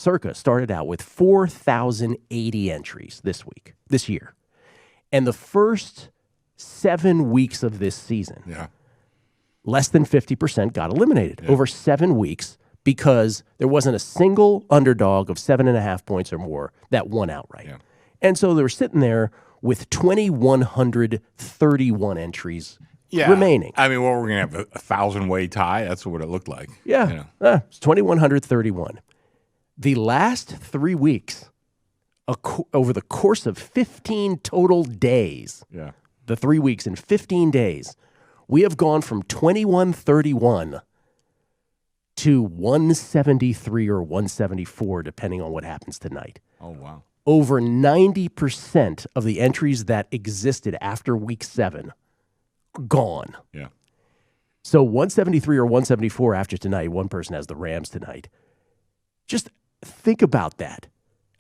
Circa started out with 4,080 entries this year. And the first 7 weeks of this season, less than 50% got eliminated over 7 weeks because there wasn't a single underdog of 7.5 points or more that won outright. Yeah. And so they were sitting there with 2,131 entries remaining. I mean, we're going to have a 1,000-way tie. That's what it looked like. Yeah. It's 2,131. The last 3 weeks, over the course of 15 total days, the 3 weeks in 15 days, we have gone from 2,131 to 173 or 174, depending on what happens tonight. Oh, wow. Over 90% of the entries that existed after week 7 gone. Yeah. So 173 or 174 after tonight. One person has the Rams tonight. Just think about that.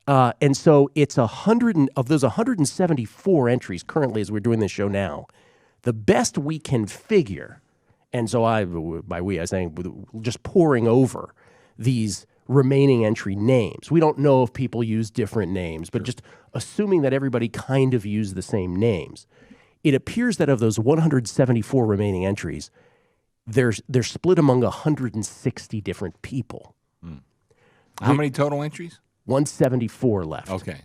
And so it's of those 174 entries currently as we're doing this show now, the best we can figure, and so by we, I was saying just pouring over these remaining entry names. We don't know if people use different names, but just assuming that everybody kind of used the same names, it appears that of those 174 remaining entries, they're split among 160 different people. How many total entries? 174 left. Okay.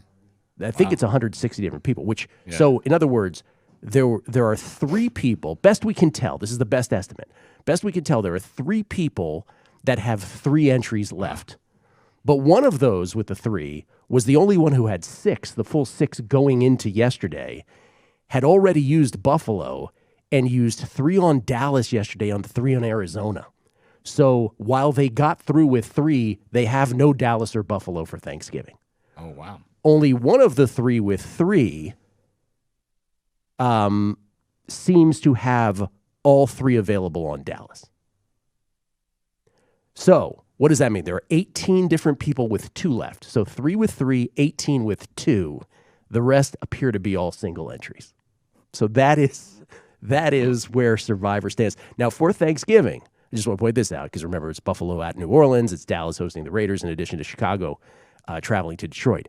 I think it's 160 different people, so in other words, there are 3 people, best we can tell, this is the best estimate, best we can tell, there are 3 people that have 3 entries left. But one of those with the 3 was the only one who had 6, the full 6 going into yesterday, had already used Buffalo and used 3 on Dallas yesterday on the 3 on Arizona. So while they got through with 3, they have no Dallas or Buffalo for Thanksgiving. Oh, wow. Only one of the 3 with 3 seems to have all 3 available on Dallas. So what does that mean? There are 18 different people with 2 left. So 3 with 3, 18 with 2. The rest appear to be all single entries. So that is where Survivor stands. Now, for Thanksgiving, I just want to point this out because remember, it's Buffalo at New Orleans. It's Dallas hosting the Raiders in addition to Chicago traveling to Detroit.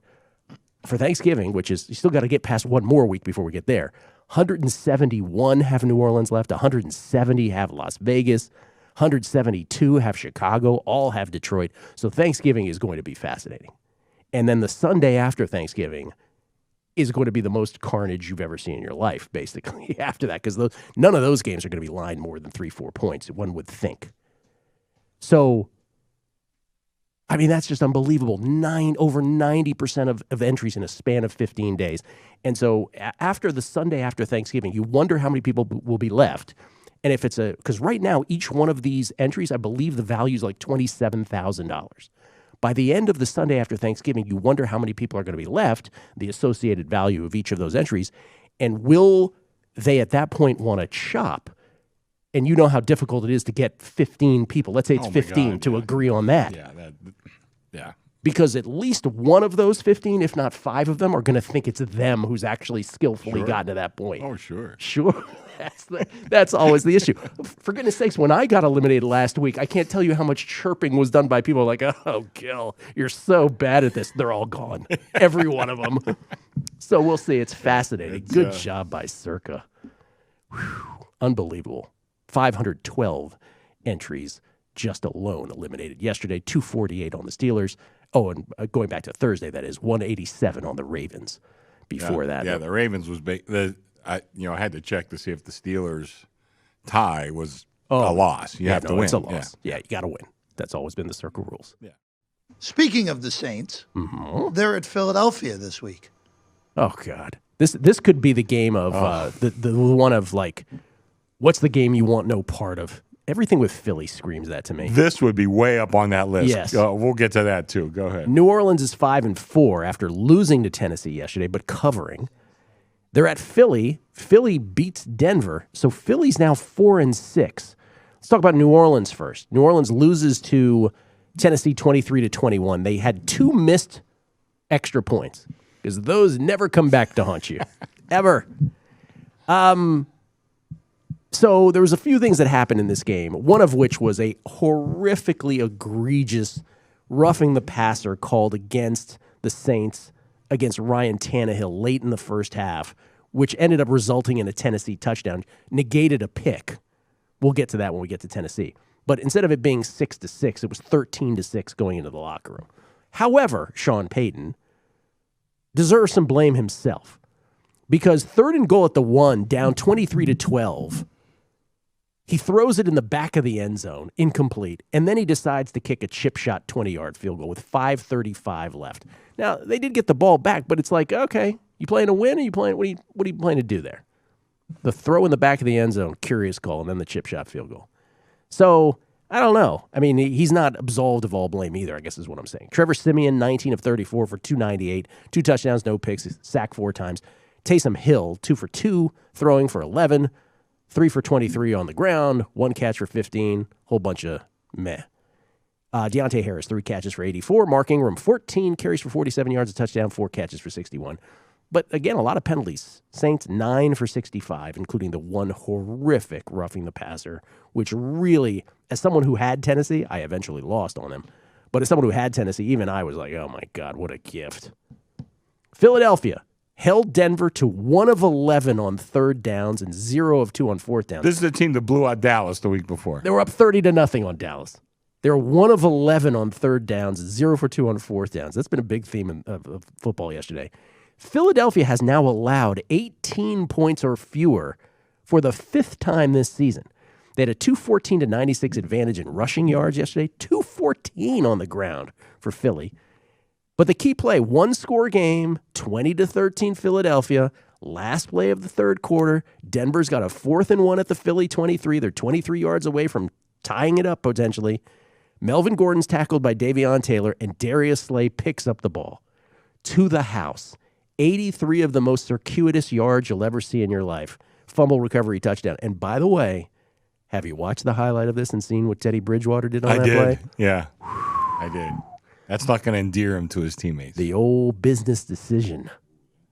For Thanksgiving, which is, you still got to get past one more week before we get there, 171 have New Orleans left, 170 have Las Vegas, 172 have Chicago, all have Detroit. So Thanksgiving is going to be fascinating. And then the Sunday after Thanksgiving is going to be the most carnage you've ever seen in your life, basically, after that, because none of those games are going to be lined more than 3-4 points, one would think. So, I mean, that's just unbelievable. Over 90% of entries in a span of 15 days. And so after the Sunday after Thanksgiving, you wonder how many people will be left. And if it's because right now, each one of these entries, I believe the value is like $27,000. By the end of the Sunday after Thanksgiving, you wonder how many people are going to be left, the associated value of each of those entries, and will they at that point want to chop? And you know how difficult it is to get 15 people. Let's say it's 15 to agree on that. Yeah. Because at least one of those 15, if not 5 of them, are going to think it's them who's actually skillfully gotten to that point. Oh, sure. Sure. That's always the issue. For goodness sakes, when I got eliminated last week, I can't tell you how much chirping was done by people like, oh, Gill, you're so bad at this. They're all gone. Every one of them. So we'll see. It's fascinating. Good job by Circa. Whew. Unbelievable. 512 entries just alone eliminated yesterday. 248 on the Steelers. Oh, and going back to Thursday, that is 187 on the Ravens before that. Yeah, the Ravens was big. I had to check to see if the Steelers tie was a loss. You have to win. It's a loss. Yeah, you got to win. That's always been the Circle rules. Yeah. Speaking of the Saints, they're at Philadelphia this week. Oh, God. This could be the game of the one of like, what's the game you want no part of? Everything with Philly screams that to me. This would be way up on that list. Yes. We'll get to that, too. Go ahead. New Orleans is 5-4 after losing to Tennessee yesterday, but covering. They're at Philly. Philly beats Denver, so Philly's now 4-6. Let's talk about New Orleans first. New Orleans loses to Tennessee 23-21. They had 2 missed extra points because those never come back to haunt you, ever. So there was a few things that happened in this game, one of which was a horrifically egregious roughing the passer called against the Saints against Ryan Tannehill late in the first half, which ended up resulting in a Tennessee touchdown, negated a pick. We'll get to that when we get to Tennessee. But instead of it being 6-6, it was 13-6 going into the locker room. However, Sean Payton deserves some blame himself because 3rd and goal at the 1, down 23-12. He throws it in the back of the end zone, incomplete, and then he decides to kick a chip shot 20-yard field goal with 5:35 left. Now, they did get the ball back, but it's like, okay, you playing to win or you playing, what are you playing to do there? The throw in the back of the end zone, curious call, and then the chip shot field goal. So, I don't know. I mean, he's not absolved of all blame either, I guess is what I'm saying. Trevor Siemian, 19 of 34 for 298, 2 touchdowns, no picks, sacked 4 times. Taysom Hill, 2 for 2, throwing for 11, 3 for 23 on the ground, 1 catch for 15, whole bunch of meh. Deontay Harris, 3 catches for 84. Mark Ingram, 14 carries for 47 yards, a touchdown, 4 catches for 61. But again, a lot of penalties. Saints, 9 for 65, including the one horrific roughing the passer, which really, as someone who had Tennessee, I eventually lost on them. But as someone who had Tennessee, even I was like, oh my God, what a gift. Philadelphia held Denver to 1 of 11 on 3rd downs and 0 of 2 on 4th downs. This is the team that blew out Dallas the week before. They were up 30-0 on Dallas. They were 1 of 11 on 3rd downs, 0 for 2 on 4th downs. That's been a big theme of football yesterday. Philadelphia has now allowed 18 points or fewer for the 5th time this season. They had a 214-96 advantage in rushing yards yesterday, 214 on the ground for Philly. But the key play, 1-score game, 20-13 Philadelphia. Last play of the 3rd quarter, Denver's got a 4th and 1 at the Philly 23. They're 23 yards away from tying it up potentially. Melvin Gordon's tackled by Davion Taylor, and Darius Slay picks up the ball to the house. 83 of the most circuitous yards you'll ever see in your life. Fumble recovery touchdown. And by the way, have you watched the highlight of this and seen what Teddy Bridgewater did on that play? Yeah, I did. That's not going to endear him to his teammates. The old business decision.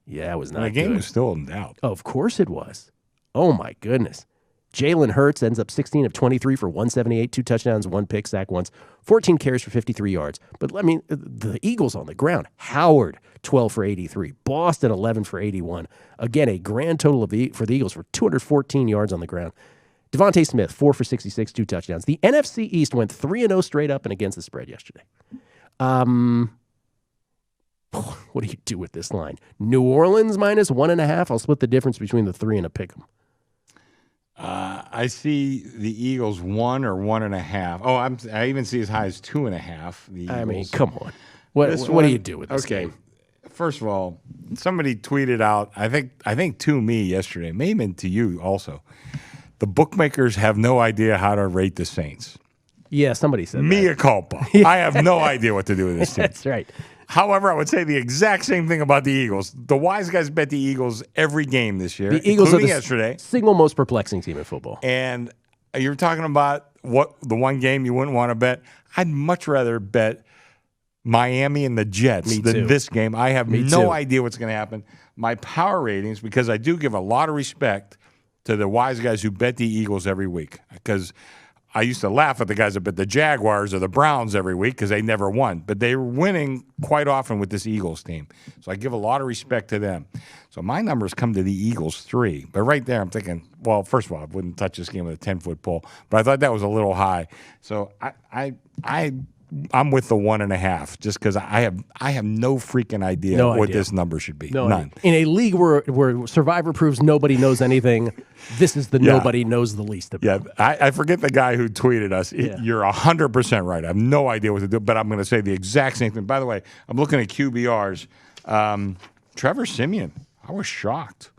Yeah, it was not the game good. was still in doubt. Of course it was. Oh, my goodness. Jalen Hurts ends up 16 of 23 for 178, 2 touchdowns, 1 pick, sack once, 14 carries for 53 yards. But, I mean, the Eagles on the ground. Howard, 12 for 83. Boston, 11 for 81. Again, a grand total for the Eagles for 214 yards on the ground. Devontae Smith, 4 for 66, 2 touchdowns. The NFC East went 3-0 straight up and against the spread yesterday. What do you do with this line? New Orleans minus 1.5. I'll split the difference between the 3 and a pick 'em. I see the Eagles 1 or 1.5. Oh, I even see as high as 2.5. I mean, come on. What do you do with this game? First of all, somebody tweeted out, I think to me yesterday, maybe to you also, the bookmakers have no idea how to rate the Saints. Yeah, somebody said Mea culpa. I have no idea what to do with this team. That's right. However, I would say the exact same thing about the Eagles. The wise guys bet the Eagles every game this year, the Eagles including are the yesterday. Single most perplexing team in football. And you're talking about what the one game you wouldn't want to bet. I'd much rather bet Miami and the Jets than this game. I have no idea what's going to happen. My power ratings, because I do give a lot of respect to the wise guys who bet the Eagles every week, because I used to laugh at the guys that bet the Jaguars or the Browns every week because they never won. But they were winning quite often with this Eagles team. So I give a lot of respect to them. So my numbers come to the Eagles 3. But right there I'm thinking, well, first of all, I wouldn't touch this game with a 10-foot pole. But I thought that was a little high. So I'm with the 1.5 just because I have no freaking idea what this number should be. None. In a league where Survivor proves nobody knows anything, this is the nobody knows the least about. Yeah, I forget the guy who tweeted us. You're 100% right. I have no idea what to do, but I'm going to say the exact same thing. By the way, I'm looking at QBRs. Trevor Siemian, I was shocked.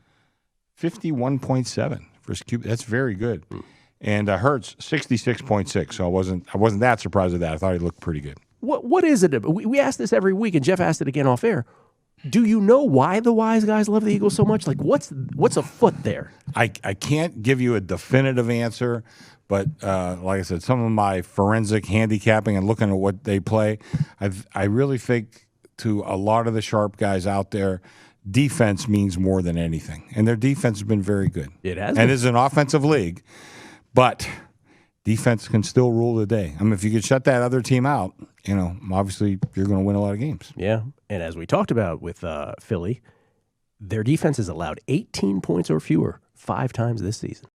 51.7 for his QB. That's very good. And Hurts 66.6. So I wasn't that surprised at that. I thought he looked pretty good. What is it? We ask this every week, and Jeff asked it again off air. Do you know why the wise guys love the Eagles so much? Like, what's afoot there? I can't give you a definitive answer, but like I said, some of my forensic handicapping and looking at what they play, I really think to a lot of the sharp guys out there, defense means more than anything, and their defense has been very good. It has, and it's an offensive league. But defense can still rule the day. I mean, if you could shut that other team out, obviously you're going to win a lot of games. Yeah, and as we talked about with Philly, their defense has allowed 18 points or fewer 5 times this season.